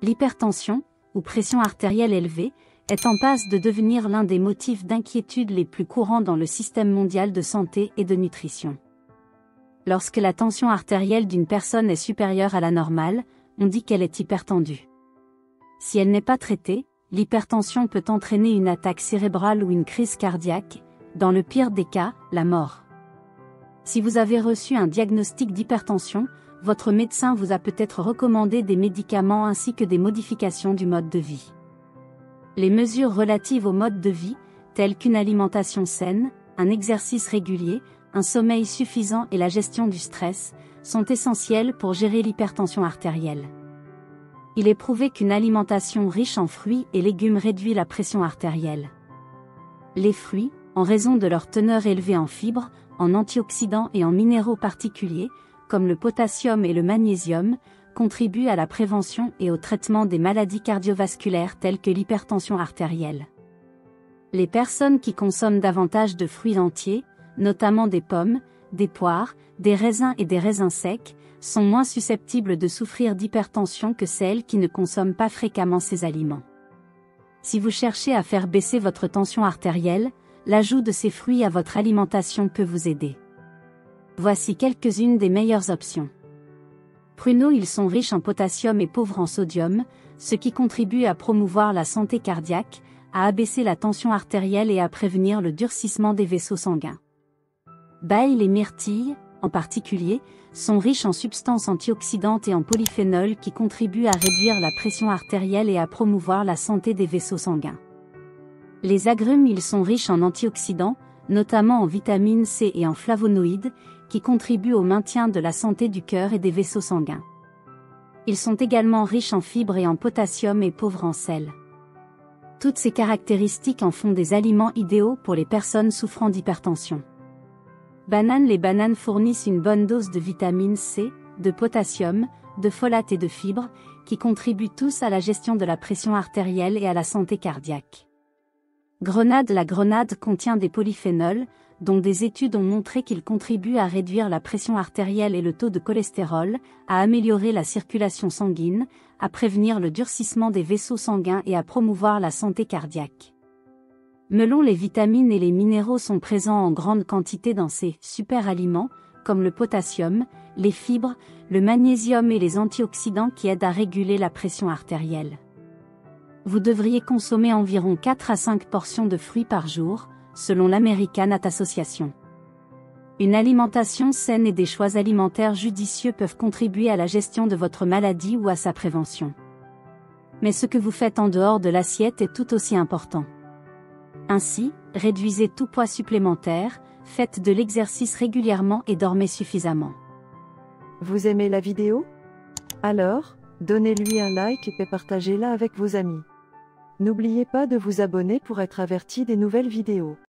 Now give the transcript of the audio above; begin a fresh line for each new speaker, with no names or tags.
L'hypertension, ou pression artérielle élevée, est en passe de devenir l'un des motifs d'inquiétude les plus courants dans le système mondial de santé et de nutrition. Lorsque la tension artérielle d'une personne est supérieure à la normale, on dit qu'elle est hypertendue. Si elle n'est pas traitée, l'hypertension peut entraîner une attaque cérébrale ou une crise cardiaque, dans le pire des cas, la mort. Si vous avez reçu un diagnostic d'hypertension, votre médecin vous a peut-être recommandé des médicaments ainsi que des modifications du mode de vie. Les mesures relatives au mode de vie, telles qu'une alimentation saine, un exercice régulier, un sommeil suffisant et la gestion du stress, sont essentielles pour gérer l'hypertension artérielle. Il est prouvé qu'une alimentation riche en fruits et légumes réduit la pression artérielle. Les fruits, en raison de leur teneur élevée en fibres, en antioxydants et en minéraux particuliers, comme le potassium et le magnésium, contribuent à la prévention et au traitement des maladies cardiovasculaires telles que l'hypertension artérielle. Les personnes qui consomment davantage de fruits entiers, notamment des pommes, des poires, des raisins et des raisins secs, sont moins susceptibles de souffrir d'hypertension que celles qui ne consomment pas fréquemment ces aliments. Si vous cherchez à faire baisser votre tension artérielle, l'ajout de ces fruits à votre alimentation peut vous aider. Voici quelques-unes des meilleures options. Pruneaux. Ils sont riches en potassium et pauvres en sodium, ce qui contribue à promouvoir la santé cardiaque, à abaisser la tension artérielle et à prévenir le durcissement des vaisseaux sanguins. Bail et myrtille, en particulier, sont riches en substances antioxydantes et en polyphénols qui contribuent à réduire la pression artérielle et à promouvoir la santé des vaisseaux sanguins. Les agrumes. Ils sont riches en antioxydants, notamment en vitamine C et en flavonoïdes, qui contribuent au maintien de la santé du cœur et des vaisseaux sanguins. Ils sont également riches en fibres et en potassium et pauvres en sel. Toutes ces caractéristiques en font des aliments idéaux pour les personnes souffrant d'hypertension. Bananes. Les bananes fournissent une bonne dose de vitamine C, de potassium, de folate et de fibres, qui contribuent tous à la gestion de la pression artérielle et à la santé cardiaque. Grenade. La grenade contient des polyphénols, dont des études ont montré qu'ils contribuent à réduire la pression artérielle et le taux de cholestérol, à améliorer la circulation sanguine, à prévenir le durcissement des vaisseaux sanguins et à promouvoir la santé cardiaque. Melon. Les vitamines et les minéraux sont présents en grande quantité dans ces super aliments, comme le potassium, les fibres, le magnésium et les antioxydants qui aident à réguler la pression artérielle. Vous devriez consommer environ 4 à 5 portions de fruits par jour, selon l'American Heart Association. Une alimentation saine et des choix alimentaires judicieux peuvent contribuer à la gestion de votre maladie ou à sa prévention. Mais ce que vous faites en dehors de l'assiette est tout aussi important. Ainsi, réduisez tout poids supplémentaire, faites de l'exercice régulièrement et dormez suffisamment.
Vous aimez la vidéo? Alors, donnez-lui un like et partagez-la avec vos amis. N'oubliez pas de vous abonner pour être averti des nouvelles vidéos.